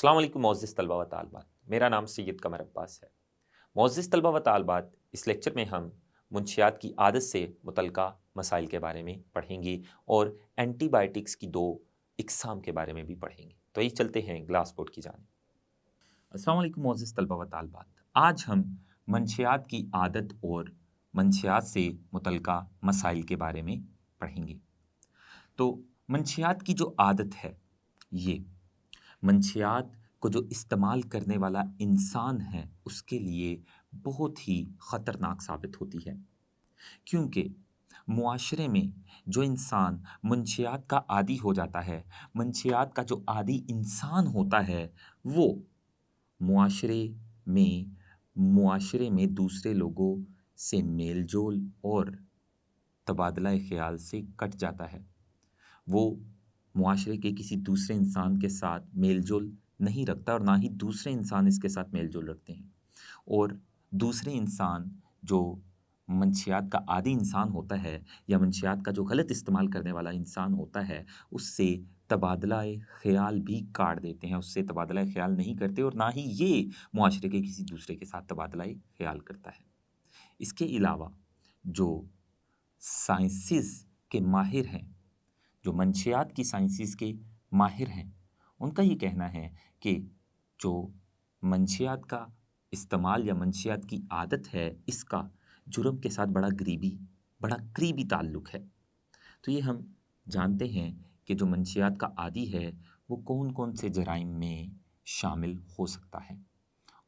अस्सलाम वालेकुम मोअज़्ज़िज़ तलबा व तालिबात। मेरा नाम सैयद कमर अब्बास है। मोअज़्ज़िज़ तलबा व तालिबात, इस लेक्चर में हम मुंशियात की आदत से मुतल्लिक़ा मसाइल के बारे में पढ़ेंगे और एंटीबायोटिक्स की 2 इक़साम के बारे में भी पढ़ेंगे। तो आइए चलते हैं ग्लास बोर्ड की जानिब। अस्सलाम वालेकुम मोअज़्ज़िज़ तलबा व तालिबात। आज हम मंशियात की आदत और मंशियात से मुतल्लिक़ा मसाइल के बारे में पढ़ेंगे। तो मंशियात की जो आदत है, ये मंशियात को जो इस्तेमाल करने वाला इंसान है, उसके लिए बहुत ही ख़तरनाक साबित होती है। क्योंकि मुआशरे में जो इंसान मंशियात का आदी हो जाता है, मंशियात का जो आदी इंसान होता है, वो मुआशरे में दूसरे लोगों से मेल-जोल और तबादला-ए-ख़याल से कट जाता है। वो मुआशरे के किसी दूसरे इंसान के साथ मेल-जोल नहीं रखता और ना ही दूसरे इंसान इसके साथ मेल-जोल रखते हैं। और दूसरे इंसान जो मंशियात का आदी इंसान होता है या मंशियात का जो गलत इस्तेमाल करने वाला इंसान होता है, उससे तबादला-ए-ख़याल भी काट देते हैं, उससे तबादला-ए-ख़याल नहीं करते और ना ही ये मुआशरे के किसी दूसरे के साथ तबादला-ए-ख़याल करता है। इसके अलावा जो साइंसेज़ के माहिर हैं, जो मंशियात की साइंसेज़ के माहिर हैं, उनका ये कहना है कि जो मंशियात का इस्तेमाल या मंशियात की आदत है, इसका जुर्म के साथ बड़ा करीबी ताल्लुक है। तो ये हम जानते हैं कि जो मंशियात का आदी है, वो कौन-कौन से जराइम में शामिल हो सकता है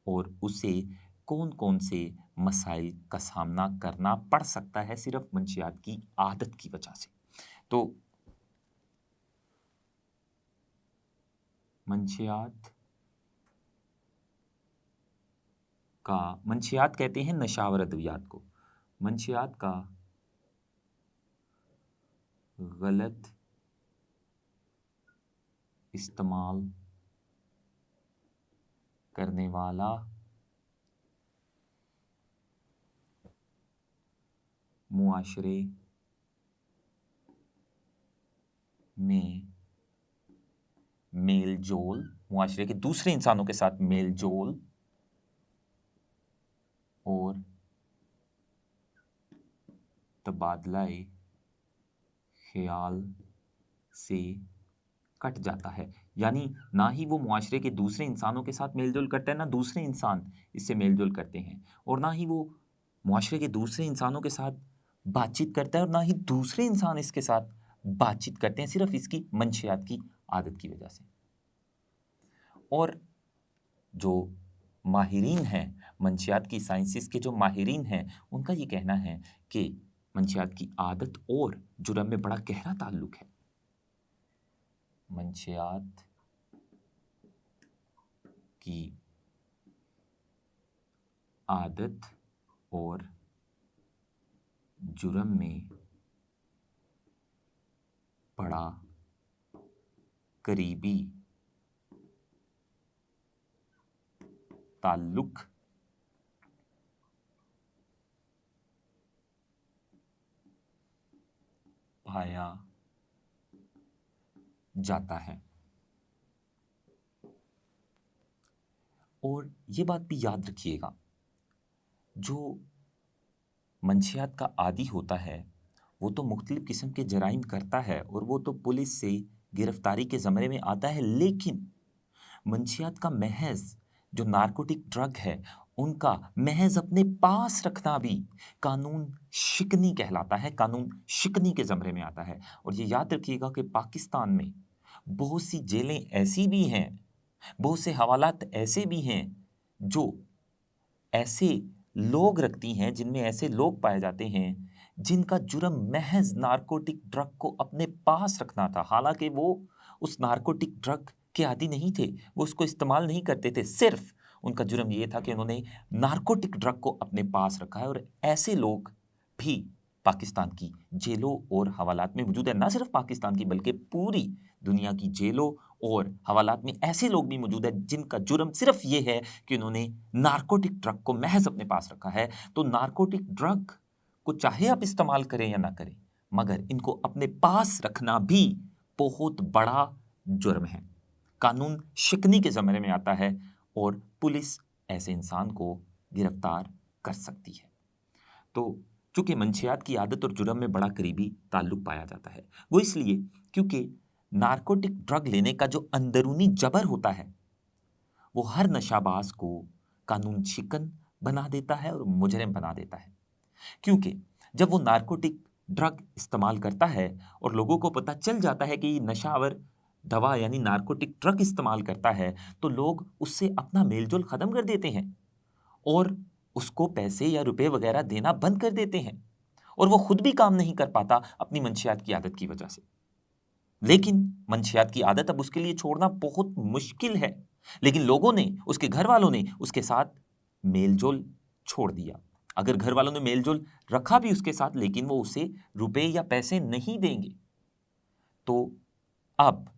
और उसे कौन-कौन से मसाइल का सामना करना पड़ सकता है सिर्फ़ मंशियात की आदत की वजह से। तो मंशियात कहते हैं नशावर अद्वियात को। मंशियात का गलत इस्तेमाल करने वाला मुआशरे में मेल-जोल, मुआशरे के दूसरे इंसानों के साथ मेल-जोल और तबादला-ए-ख़याल से कट जाता है। यानी ना ही वो मुआशरे के दूसरे इंसानों के साथ मेल-जोल करता है, ना दूसरे इंसान इससे मेल-जोल करते हैं और ना ही वो मुआशरे के दूसरे इंसानों के साथ बातचीत करता है और ना ही दूसरे इंसान इसके साथ बातचीत करते हैं, सिर्फ़ इसकी मंशियात की आदत की वजह से। और जो माहिरीन हैं, मंशियात की साइंसेज़ के जो माहिरीन हैं, उनका ये कहना है कि मंशियात की आदत और जुर्म में बड़ा गहरा ताल्लुक है। मंशियात की आदत और जुर्म में बड़ा करीबी ताल्लुक पाया जाता है। और ये बात भी याद रखिएगा, जो मंशियात का आदी होता है, वो तो मुख्तलिफ़ किस्म के जराइम करता है और वो तो पुलिस से गिरफ़्तारी के ज़मरे में आता है, लेकिन मंशियात का महज़ जो नारकोटिक ड्रग है, उनका महज़ अपने पास रखना भी कानून शिकनी कहलाता है, कानून शिकनी के ज़मरे में आता है। और ये याद रखिएगा कि पाकिस्तान में बहुत सी जेलें ऐसी भी हैं, बहुत से हवालात ऐसे भी हैं, जो ऐसे लोग रखती हैं, जिनमें ऐसे लोग पाए जाते हैं, जिनका जुर्म महज़ नारकोटिक ड्रग को अपने पास रखना था। हालाँकि वो उस नारकोटिक ड्रग के आदी नहीं थे, वो उसको इस्तेमाल नहीं करते थे, सिर्फ़ उनका जुर्म ये था कि उन्होंने नारकोटिक ड्रग को अपने पास रखा है और ऐसे लोग भी पाकिस्तान की जेलों और हवालात में मौजूद है। ना सिर्फ़ पाकिस्तान की, बल्कि पूरी दुनिया की जेलों और हवालात में ऐसे लोग भी मौजूद हैं, जिनका जुर्म सिर्फ़ ये है कि उन्होंने नारकोटिक ड्रग को महज़ अपने पास रखा है। तो नारकोटिक ड्रग को चाहे आप इस्तेमाल करें या ना करें, मगर इनको अपने पास रखना भी बहुत बड़ा जुर्म है। कानून शिकनी के ज़मरे में आता है और पुलिस ऐसे इंसान को गिरफ्तार कर सकती है। तो चूंकि मंशियात की आदत और जुर्म में बड़ा करीबी ताल्लुक पाया जाता है, वो इसलिए क्योंकि नारकोटिक ड्रग लेने का जो अंदरूनी जबर होता है वो हर नशाबाज को कानून शिकन बना देता है और मुजरिम बना देता है। क्योंकि जब वो नारकोटिक ड्रग इस्तेमाल करता है और लोगों को पता चल जाता है कि ये नशावर दवा यानी नारकोटिक ड्रग इस्तेमाल करता है, तो लोग उससे अपना मेलजोल ख़त्म कर देते हैं और उसको पैसे या रुपए वगैरह देना बंद कर देते हैं और वो खुद भी काम नहीं कर पाता अपनी मंशियात की आदत की वजह से। लेकिन मंशियात की आदत अब उसके लिए छोड़ना बहुत मुश्किल है, लेकिन लोगों ने, उसके घर वालों ने उसके साथ मेलजोल छोड़ दिया। अगर घर वालों ने मेलजोल रखा भी उसके साथ, लेकिन वो उसे रुपए या पैसे नहीं देंगे, तो अब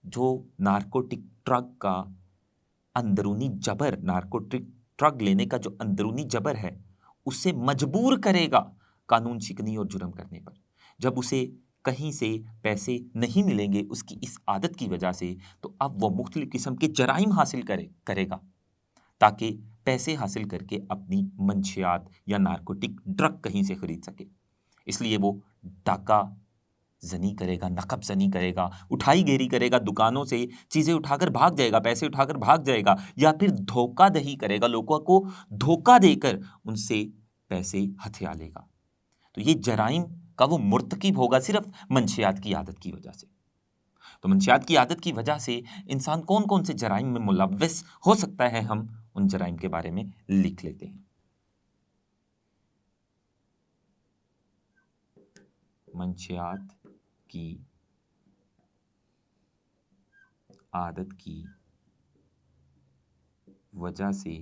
जो नारकोटिक ड्रग का अंदरूनी जबर, नारकोटिक ड्रग लेने का जो अंदरूनी जबर है, उसे मजबूर करेगा कानून शिकनी और जुर्म करने पर। जब उसे कहीं से पैसे नहीं मिलेंगे उसकी इस आदत की वजह से, तो अब वो मुख्तलिफ किस्म के जराइम हासिल करेगा ताकि पैसे हासिल करके अपनी मंशियात या नारकोटिक ड्रग कहीं से खरीद सके। इसलिए वो डाका जनी करेगा, नकब जनी करेगा, उठाई गेरी करेगा, दुकानों से चीज़ें उठाकर भाग जाएगा, पैसे उठाकर भाग जाएगा, या फिर धोखाधड़ी करेगा, लोगों को धोखा देकर उनसे पैसे हथिया लेगा। तो ये जराइम का वो मुर्तकिब होगा सिर्फ मंशियात की आदत की वजह से। तो मंशियात की आदत की वजह से इंसान कौन कौन से जराइम में मुलव्वस हो सकता है, हम उन जराइम के बारे में लिख लेते हैं। मंशियात की आदत की वजह से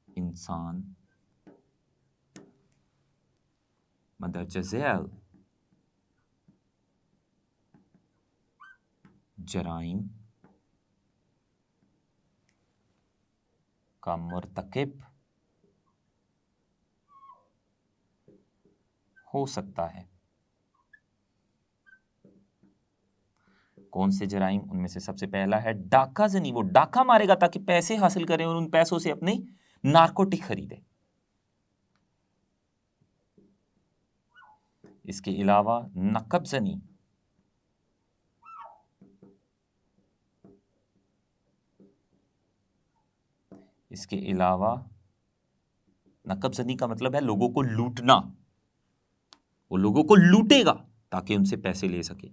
इंसान मदरजा झैल जराइम का मुर्तकिब हो सकता है। कौन से जराइम? उनमें से सबसे पहला है डाका जनी। वो डाका मारेगा ताकि पैसे हासिल करें और उन पैसों से अपने नारकोटिक खरीदे। इसके अलावा नकब जनी, इसके अलावा नकब जनी का मतलब है लोगों को लूटना। वो लोगों को लूटेगा ताकि उनसे पैसे ले सके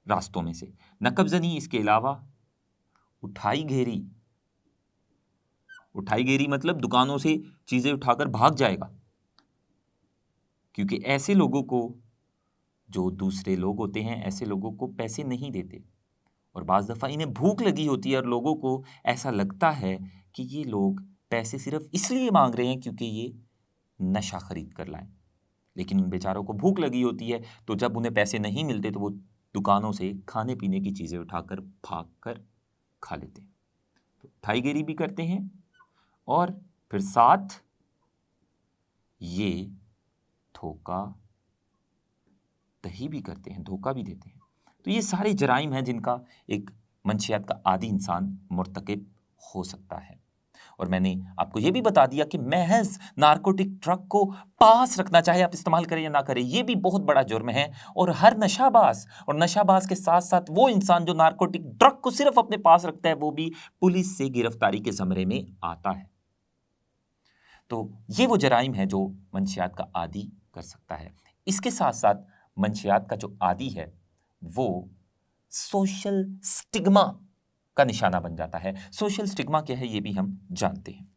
रास्तों में से। नकब जनी। इसके अलावा उठाई घेरी। उठाई घेरी मतलब दुकानों से चीजें उठाकर भाग जाएगा, क्योंकि ऐसे लोगों को, जो दूसरे लोग होते हैं, ऐसे लोगों को पैसे नहीं देते और बाज़ दफ़ा इन्हें भूख लगी होती है और लोगों को ऐसा लगता है कि ये लोग पैसे सिर्फ इसलिए मांग रहे हैं क्योंकि ये नशा खरीद कर लाएं। लेकिन उन बेचारों को भूख लगी होती है, तो जब उन्हें पैसे नहीं मिलते तो वो दुकानों से खाने पीने की चीज़ें उठाकर भाग कर खा लेते हैं। तो उठाईगिरी भी करते हैं और फिर साथ ये धोखा दही भी करते हैं, धोखा भी देते हैं। तो ये सारे जराइम हैं जिनका एक मंशियात का आदी इंसान मुर्तकिब हो सकता है। और मैंने आपको ये भी बता दिया कि महज नारकोटिक ड्रग को पास रखना, चाहे आप इस्तेमाल करें या ना करें, ये भी बहुत बड़ा जुर्म है। और हर नशाबाज, और नशाबाज के साथ साथ वो इंसान जो नारकोटिक ड्रग को सिर्फ अपने पास रखता है, वो भी पुलिस से गिरफ्तारी के ज़मरे में आता है। तो ये वो जराइम है जो मंशियात का आदी कर सकता है। इसके साथ साथ मंशियात का जो आदी है वो सोशल स्टिग्मा का निशाना बन जाता है। सोशल स्टिग्मा क्या है ये भी हम जानते हैं।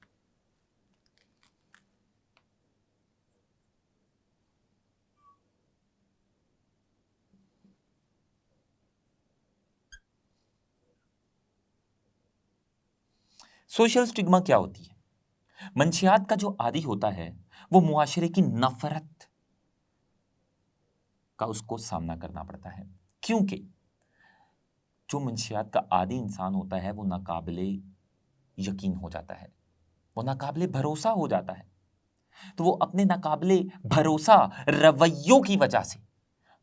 सोशल स्टिग्मा क्या होती है? मंशियात का जो आदी होता है वो मुआशरे की नफरत का उसको सामना करना पड़ता है, क्योंकि जो मंशियात का आदी इंसान होता है वो नाकाबिले यकीन हो जाता है, वो नाकाबिले भरोसा हो जाता है। तो वो अपने नाकाबिले भरोसा रवैयों की वजह से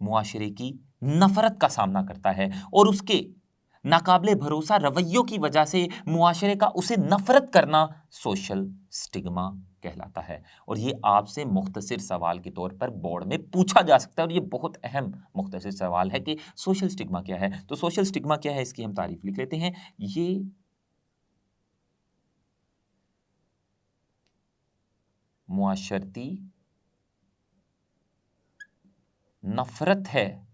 मुआशरे की नफरत का सामना करता है और उसके नाकाबिले भरोसा रवैयों की वजह से मुआशरे का उसे नफरत करना सोशल स्टिग्मा कहलाता है। और ये आपसे मुख्तसर सवाल के तौर पर बोर्ड में पूछा जा सकता है और ये बहुत अहम मुख्तसर सवाल है कि सोशल स्टिग्मा क्या है। तो सोशल स्टिग्मा क्या है, इसकी हम तारीफ लिख लेते हैं। ये मुआशरती नफरत है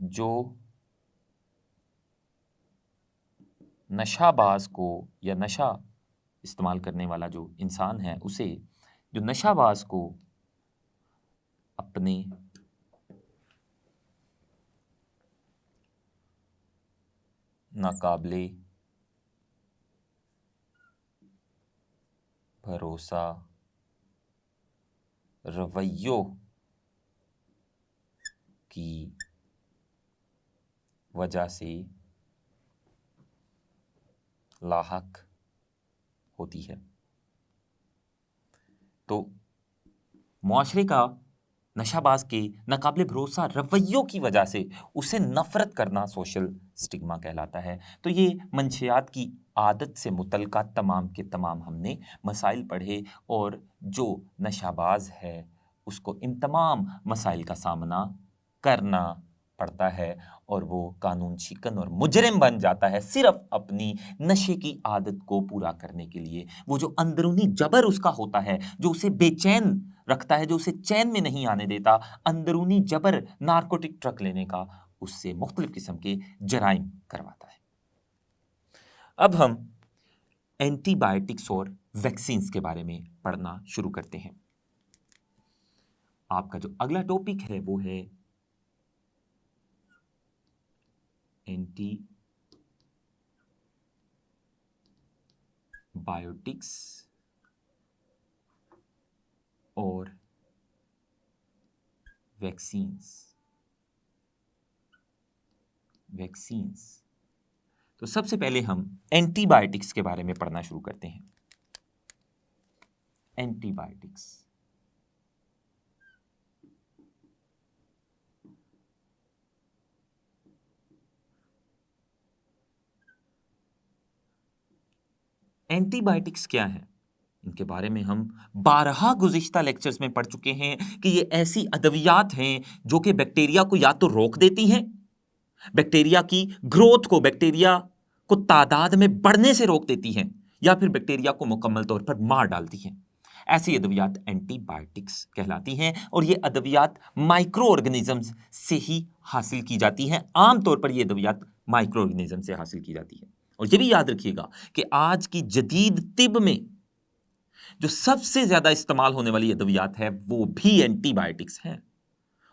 जो नशाबाज को या नशा इस्तेमाल करने वाला जो इंसान है उसे, जो नशाबाज को अपने नाकाबिले भरोसा रवैयों की वजह से लाहक होती है। तो मुआशरे का नशाबाज के नाकाबिले भरोसा रवैयों की वजह से उसे नफरत करना सोशल स्टिग्मा कहलाता है। तो ये मंशियात की आदत से मुतल्लिका तमाम के तमाम हमने मसाइल पढ़े और जो नशाबाज है उसको इन तमाम मसाइल का सामना करना पड़ता है और वो कानून शिकन और मुजरिम बन जाता है सिर्फ अपनी नशे की आदत को पूरा करने के लिए। वो जो अंदरूनी जबर उसका होता है जो उसे बेचैन रखता है, जो उसे चैन में नहीं आने देता, अंदरूनी जबर नारकोटिक ट्रक लेने का उससे मुख्तलिफ किस्म के जराइम करवाता है। अब हम एंटीबायोटिक्स और वैक्सीन्स के बारे में पढ़ना शुरू करते हैं। आपका जो अगला टॉपिक है वो है एंटीबायोटिक्स और वैक्सीन्स। तो सबसे पहले हम एंटीबायोटिक्स के बारे में पढ़ना शुरू करते हैं। एंटीबायोटिक्स, एंटीबायोटिक्स क्या है, इनके बारे में हम 12 गुज़िश्ता लेक्चर्स में पढ़ चुके हैं कि ये ऐसी अद्वियात हैं जो कि बैक्टीरिया को या तो रोक देती हैं, बैक्टीरिया की ग्रोथ को, बैक्टीरिया को तादाद में बढ़ने से रोक देती हैं, या फिर बैक्टीरिया को मुकम्मल तौर पर मार डालती हैं। ऐसी अद्वियात एंटीबायोटिक्स कहलाती हैं और ये अद्वियात माइक्रो ऑर्गेनिजम्स से ही हासिल की जाती हैं। आमतौर पर ये अद्वियात माइक्रो ऑर्गेनिज्म से हासिल की जाती है। और ये भी याद रखिएगा कि आज की जदीद तिब में जो सबसे ज्यादा इस्तेमाल होने वाली अद्वियात है वो भी एंटीबायोटिक्स हैं।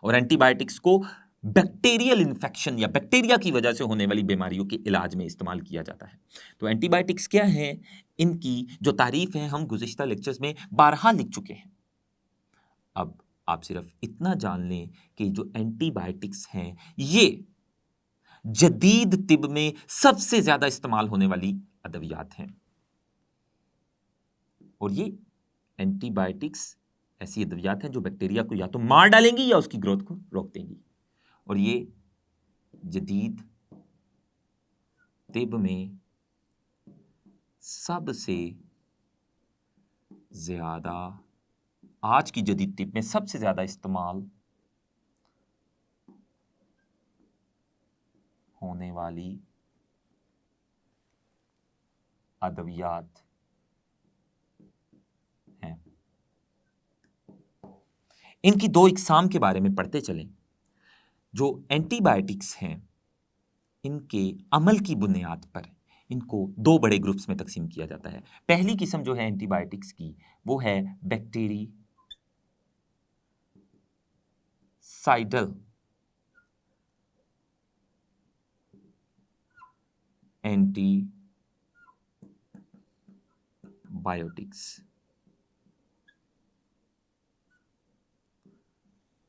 और एंटीबायोटिक्स को बैक्टीरियल इन्फेक्शन या बैक्टीरिया की वजह से होने वाली बीमारियों के इलाज में इस्तेमाल किया जाता है। तो एंटीबायोटिक्स क्या है, इनकी जो तारीफ है हम गुज़िश्ता लेक्चर्स में 12 लिख चुके हैं। अब आप सिर्फ इतना जान लें कि जो एंटीबायोटिक्स हैं ये जदीद तिब में सबसे ज्यादा इस्तेमाल होने वाली अद्वियात हैं। और ये एंटीबायोटिक्स ऐसी अद्वियात हैं जो बैक्टीरिया को या तो मार डालेंगी या उसकी ग्रोथ को रोक देंगी। और ये जदीद तिब में सबसे ज्यादा, आज की जदीद तिब में सबसे ज्यादा इस्तेमाल होने वाली अद्वियात हैं। इनकी दो इकसाम के बारे में पढ़ते चलें। जो एंटीबायोटिक्स हैं इनके अमल की बुनियाद पर इनको दो बड़े ग्रुप्स में तकसीम किया जाता है। पहली किस्म जो है एंटीबायोटिक्स की वो है बैक्टीरिसाइडल एंटीबायोटिक्स।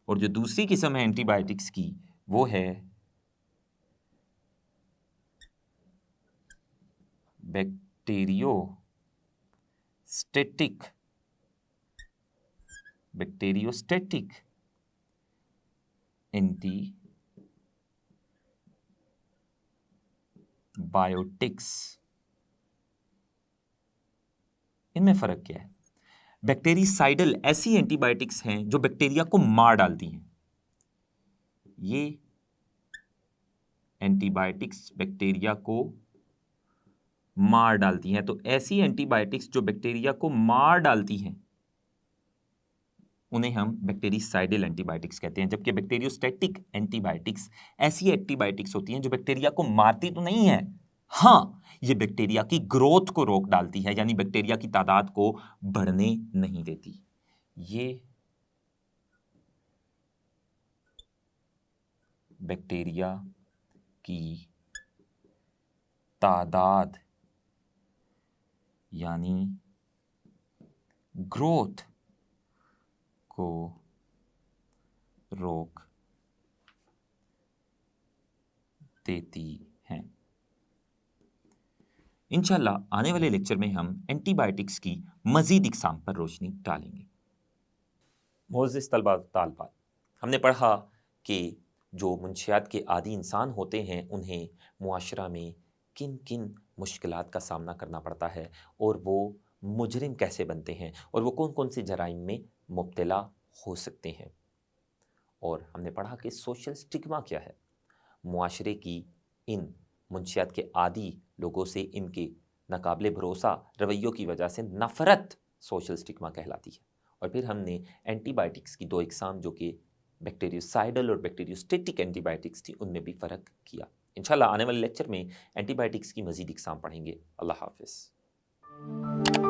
और जो दूसरी किस्म है एंटीबायोटिक्स की वो है बैक्टीरियोस्टैटिक एंटीबायोटिक्स। बायोटिक्स, इनमें फर्क क्या है? बैक्टीरिसाइडल ऐसी एंटीबायोटिक्स हैं जो बैक्टीरिया को मार डालती हैं। ये एंटीबायोटिक्स बैक्टीरिया को मार डालती हैं, तो ऐसी एंटीबायोटिक्स जो बैक्टीरिया को मार डालती हैं उन्हें हम बैक्टीरिसाइडल एंटीबायोटिक्स कहते हैं। जबकि बैक्टीरियोस्टैटिक एंटीबायोटिक्स ऐसी एंटीबायोटिक्स होती हैं जो बैक्टीरिया को मारती तो नहीं है, हाँ, ये बैक्टीरिया की ग्रोथ को रोक डालती है, यानी बैक्टीरिया की तादाद को बढ़ने नहीं देती। ये बैक्टीरिया की तादाद यानी ग्रोथ को रोक देती हैं। इंशाल्लाह आने वाले लेक्चर में हम एंटीबायोटिक्स की मजीद इकसाम पर रोशनी डालेंगे। मोअज़्ज़िज़ तलबा तालिबात, हमने पढ़ा कि जो मुंशियात के आदी इंसान होते हैं उन्हें मुआशरा में किन किन मुश्किलात का सामना करना पड़ता है और वो मुजरिम कैसे बनते हैं और वो कौन कौन से जराइम में मुब्तला हो सकते हैं। और हमने पढ़ा कि सोशल स्टिग्मा क्या है। मुआशरे की इन मुंशियात के आदी लोगों से इनके नाकाबिले भरोसा रवैयों की वजह से नफ़रत सोशल स्टिग्मा कहलाती है। और फिर हमने एंटीबायोटिक्स की दो इकसाम जो कि बैक्टीरियोसाइडल और बैक्टीरियोस्टैटिक एंटीबायोटिक्स थी उनमें भी फ़र्क किया। इंशाल्लाह आने वाले लेक्चर में एंटीबायोटिक्स की मज़ीद इकसाम पढ़ेंगे। अल्लाह हाफ़िज़।